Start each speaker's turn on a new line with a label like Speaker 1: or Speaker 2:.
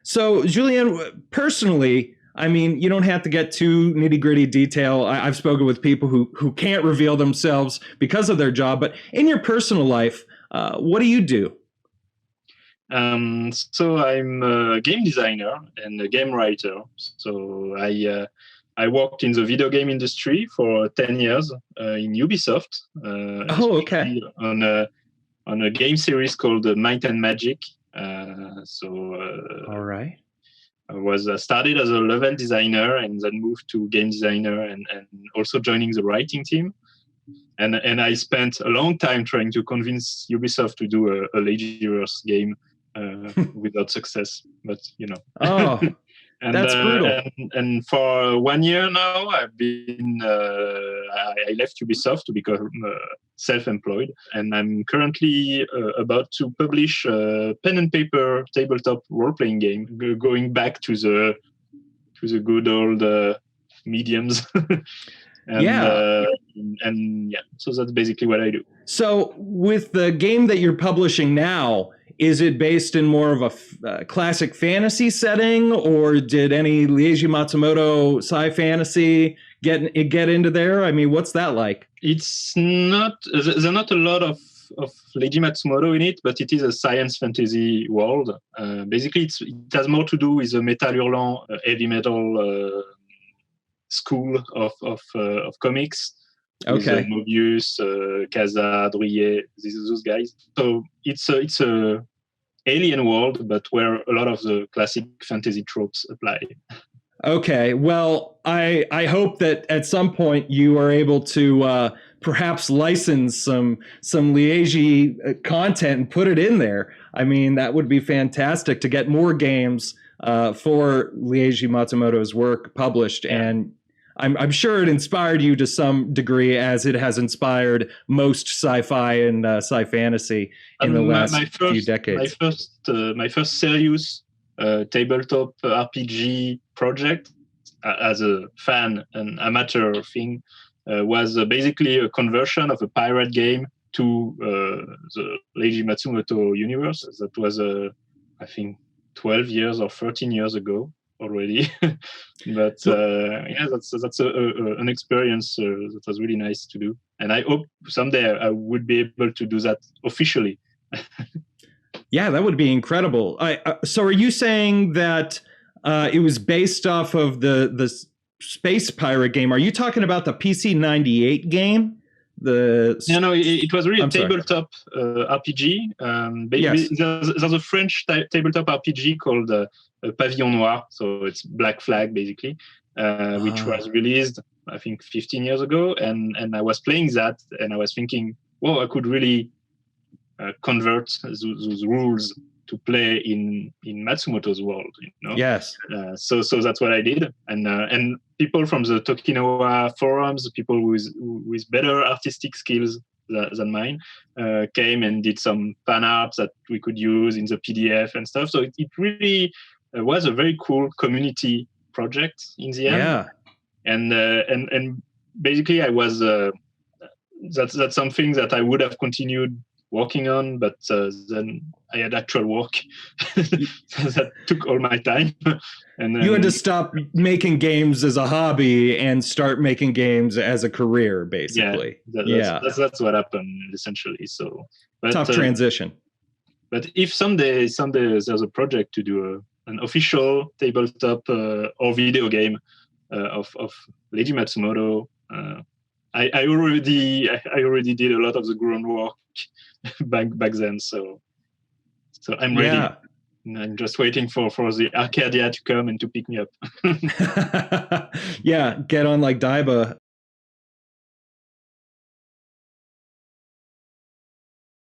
Speaker 1: So, Julien, personally, I mean, you don't have to get too nitty gritty detail. I've spoken with people who can't reveal themselves because of their job, but in your personal life, what do you do?
Speaker 2: So I'm a game designer and a game writer. So I worked in the video game industry for 10 years in Ubisoft,
Speaker 1: Oh, okay.
Speaker 2: especially on a game series called Might and Magic.
Speaker 1: All right.
Speaker 2: I was started as a level designer and then moved to game designer and also joining the writing team. And I spent a long time trying to convince Ubisoft to do a Leijiverse game without success. But
Speaker 1: Oh,
Speaker 2: and,
Speaker 1: that's brutal.
Speaker 2: And for 1 year now, I've been I left Ubisoft to become self-employed, and I'm currently about to publish a pen and paper tabletop role-playing game, going back to the good old mediums. And yeah, so that's basically what I do.
Speaker 1: So with the game that you're publishing now, is it based in more of a classic fantasy setting, or did any Leiji Matsumoto sci-fantasy get into there? I mean, what's that like?
Speaker 2: It's not, there's not a lot of Leiji Matsumoto in it, but it is a science fantasy world. Basically, it has more to do with the Metal Hurlant heavy metal school of comics.
Speaker 1: Okay.
Speaker 2: With Mobius, Kazé, Drouillet, those guys. So it's a alien world, but where a lot of the classic fantasy tropes apply.
Speaker 1: Okay. Well, I hope that at some point you are able to perhaps license some Leiji content and put it in there. I mean, that would be fantastic to get more games for Leiji Matsumoto's work published. Yeah. And I'm sure it inspired you to some degree, as it has inspired most sci-fi and sci-fantasy in the last few decades.
Speaker 2: My first serious tabletop RPG project as a fan and amateur thing was basically a conversion of a pirate game to the Leiji Matsumoto universe. That was, I think, 12 years or 13 years ago already. But yeah, that's an experience that was really nice to do, and I hope someday I would be able to do that officially.
Speaker 1: Yeah, that would be incredible. So are you saying that it was based off of the Space Pirate game? Are you talking about the PC 98 game?
Speaker 2: No, it was really a tabletop RPG.
Speaker 1: Yes.
Speaker 2: There's a French tabletop RPG called Pavillon Noir, so it's Black Flag basically, which was released I think 15 years ago, and I was playing that, and I was thinking, well, I could really convert those rules to play in Matsumoto's world,
Speaker 1: Yes.
Speaker 2: So that's what I did, and people from the Toki forums, people with better artistic skills than mine, came and did some fan arts that we could use in the PDF and stuff. So it really was a very cool community project in the end.
Speaker 1: Yeah.
Speaker 2: And basically I was that's something that I would have continued working on, but then I had actual work that took all my time. And
Speaker 1: you had to stop making games as a hobby and start making games as a career, basically.
Speaker 2: That's what happened essentially. So, but,
Speaker 1: tough transition.
Speaker 2: But if someday there's a project to do an official tabletop or video game of Leiji Matsumoto, I already did a lot of the groundwork back then, so I'm ready.
Speaker 1: Yeah.
Speaker 2: I'm just waiting for the Arcadia to come and to pick me up.
Speaker 1: Yeah, get on like Daiba